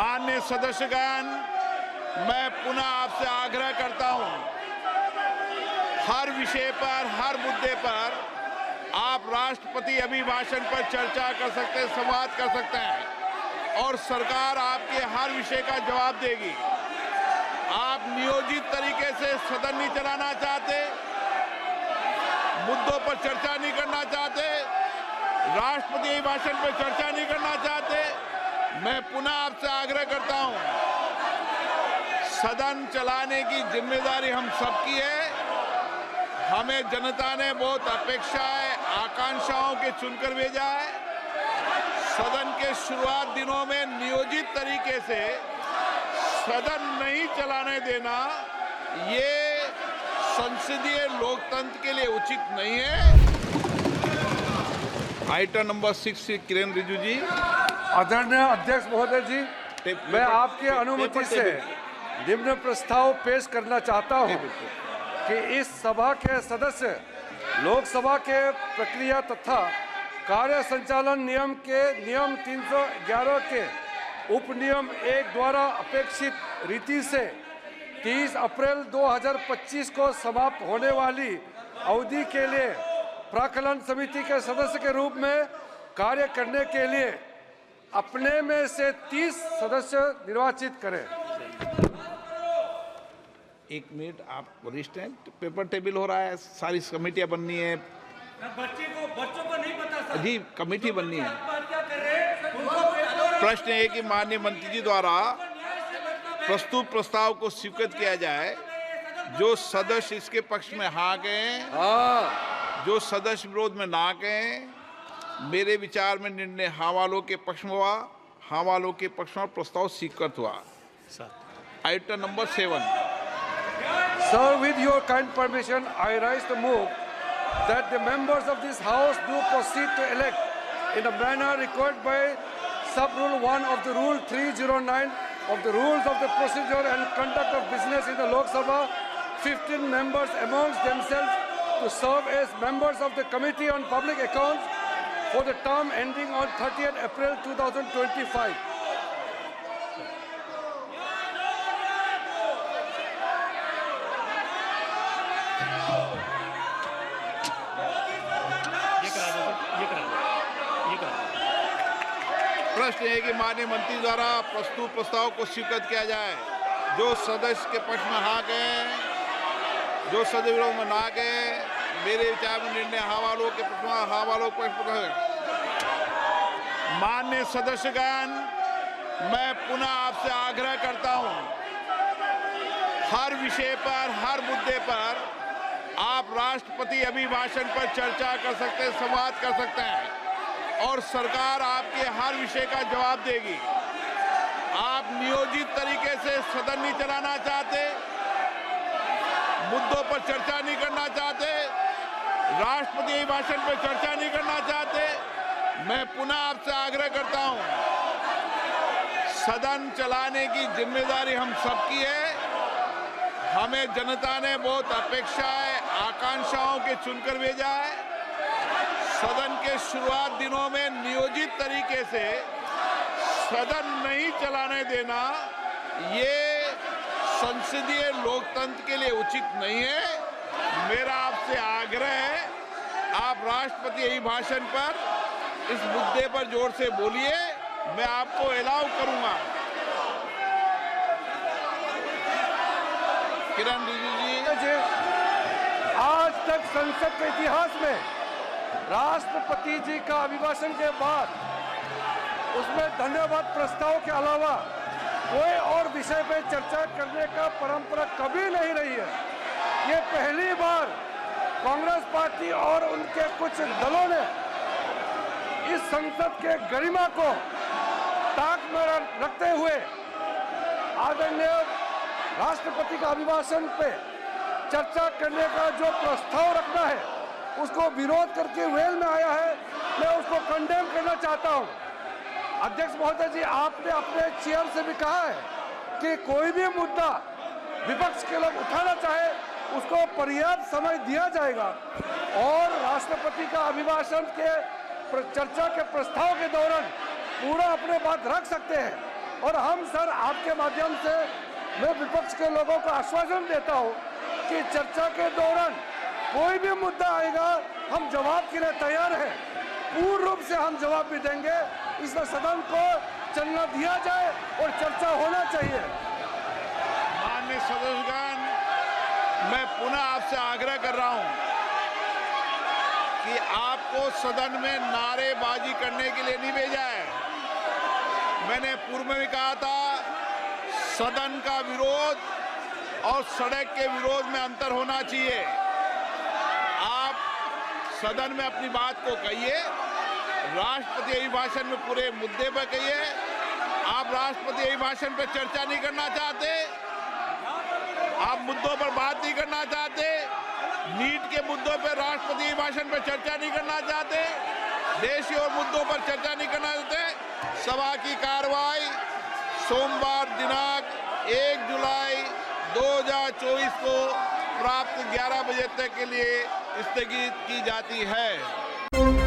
माननीय सदस्यगण, मैं पुनः आपसे आग्रह करता हूं, हर विषय पर, हर मुद्दे पर आप राष्ट्रपति अभिभाषण पर चर्चा कर सकते हैं, संवाद कर सकते हैं और सरकार आपके हर विषय का जवाब देगी। आप नियोजित तरीके से सदन नहीं चलाना चाहते, मुद्दों पर चर्चा नहीं करना चाहते, राष्ट्रपति अभिभाषण पर चर्चा नहीं करना चाहते, मैं पुनः आपसे आग्रह करता हूं, सदन चलाने की जिम्मेदारी हम सबकी है। हमें जनता ने बहुत अपेक्षाएं, आकांक्षाओं के चुनकर भेजा है। सदन के शुरुआत दिनों में नियोजित तरीके से सदन नहीं चलाने देना, ये संसदीय लोकतंत्र के लिए उचित नहीं है। आइटम नंबर 6 किरण रिजिजू जी। आदरणीय अध्यक्ष महोदय जी, मैं आपकी अनुमति से निम्न प्रस्ताव पेश करना चाहता हूं कि इस सभा के सदस्य लोकसभा के प्रक्रिया तथा कार्य संचालन नियम के नियम 311 के उपनियम 1 द्वारा अपेक्षित रीति से 30 अप्रैल 2025 को समाप्त होने वाली अवधि के लिए प्राक्कलन समिति के सदस्य के रूप में कार्य करने के लिए अपने में से 30 सदस्य निर्वाचित करें। एक मिनट, आप वरिष्ठ हैं, पेपर टेबल हो रहा है, सारी कमेटियां बननी है। बच्चों को नहीं पता जी, कमेटी बननी है। प्रश्न है कि माननीय मंत्री जी द्वारा प्रस्तुत प्रस्ताव को स्वीकृत किया जाए। जो सदस्य इसके पक्ष में हाँ कहें, जो सदस्य विरोध में ना कहें। मेरे विचार में निर्णय हाँ वालों के पक्ष में हुआ, हाँ वालों के पक्ष में प्रस्ताव स्वीकृत हुआ। Item number 7। Sir, with your kind permission, I rise to move that the members of this House do proceed to elect in the manner required by Sub-Rule 1 of the Rule 309 of the Rules of the Procedure and Conduct of Business in the Lok Sabha 15 members amongst themselves to serve as members of the Committee on Public Accounts for the term ending on 30th April 2025. प्रश्न है कि माननीय मंत्री द्वारा प्रस्तुत प्रस्ताव को स्वीकृत किया जाए। जो सदस्य के पक्ष में हाँ कहें, जो सदस्य विरोध में ना कहें। मेरे विचार में निर्णय हाँ वालों के पक्ष में, हाँ वालों के पक्ष में। माननीय सदस्यगण, मैं पुनः आपसे आग्रह करता हूं, हर विषय पर, हर मुद्दे पर आप राष्ट्रपति अभिभाषण पर चर्चा कर सकते हैं, संवाद कर सकते हैं और सरकार आपके हर विषय का जवाब देगी। आप नियोजित तरीके से सदन नहीं चलाना चाहते, मुद्दों पर चर्चा नहीं करना चाहते, राष्ट्रपति अभिभाषण पर चर्चा नहीं करना चाहते, मैं पुनः आपसे आग्रह करता हूं, सदन चलाने की जिम्मेदारी हम सबकी है। हमें जनता ने बहुत अपेक्षाएं, आकांक्षाओं के चुनकर भेजा है। सदन के शुरुआत दिनों में नियोजित तरीके से सदन नहीं चलाने देना, ये संसदीय लोकतंत्र के लिए उचित नहीं है। मेरा आपसे आग्रह है, आप राष्ट्रपति अभिभाषण पर इस मुद्दे पर जोर से बोलिए, मैं आपको अलाउ करूंगा। किरण रिजिजू जी। आज तक संसद के इतिहास में राष्ट्रपति जी का अभिभाषण के बाद उसमें धन्यवाद प्रस्ताव के अलावा कोई और विषय पर चर्चा करने का परंपरा कभी नहीं रही है। ये पहली बार कांग्रेस पार्टी और उनके कुछ दलों ने इस संसद के गरिमा को ताक में रखते हुए आदरणीय राष्ट्रपति का अभिभाषण पे चर्चा करने का जो प्रस्ताव रखना है उसको विरोध करके वेल में आया है। मैं उसको कंडेम करना चाहता हूं। अध्यक्ष महोदय जी, आपने अपने चेयर से भी कहा है कि कोई भी मुद्दा विपक्ष के लोग उठाना चाहे उसको पर्याप्त समय दिया जाएगा और राष्ट्रपति का अभिभाषण के चर्चा के प्रस्ताव के दौरान पूरा अपने बात रख सकते हैं। और हम सर आपके माध्यम से मैं विपक्ष के लोगों को आश्वासन देता हूं कि चर्चा के दौरान कोई भी मुद्दा आएगा हम जवाब के लिए तैयार हैं, पूर्ण रूप से हम जवाब भी देंगे। इसमें सदन को चलना दिया जाए और चर्चा होना चाहिए। माननीय सदस्यगण, मैं पुनः आपसे आग्रह कर रहा हूं कि आपको सदन में नारेबाजी करने के लिए नहीं भेजा है। मैंने पूर्व में भी कहा था, सदन का विरोध और सड़क के विरोध में अंतर होना चाहिए। आप सदन में अपनी बात को कहिए, राष्ट्रपति अभिभाषण में पूरे मुद्दे पर कहिए। आप राष्ट्रपति अभिभाषण पर चर्चा नहीं करना चाहते, आप मुद्दों पर बात नहीं करना चाहते, नीट के मुद्दों पर राष्ट्रपति अभिभाषण पर चर्चा नहीं करना चाहते, देश और मुद्दों पर चर्चा नहीं करना चाहते। सभा की कार्रवाई सोमवार दिनांक 1 जुलाई 2024 को प्राप्त 11 बजे तक के लिए स्थगित की जाती है।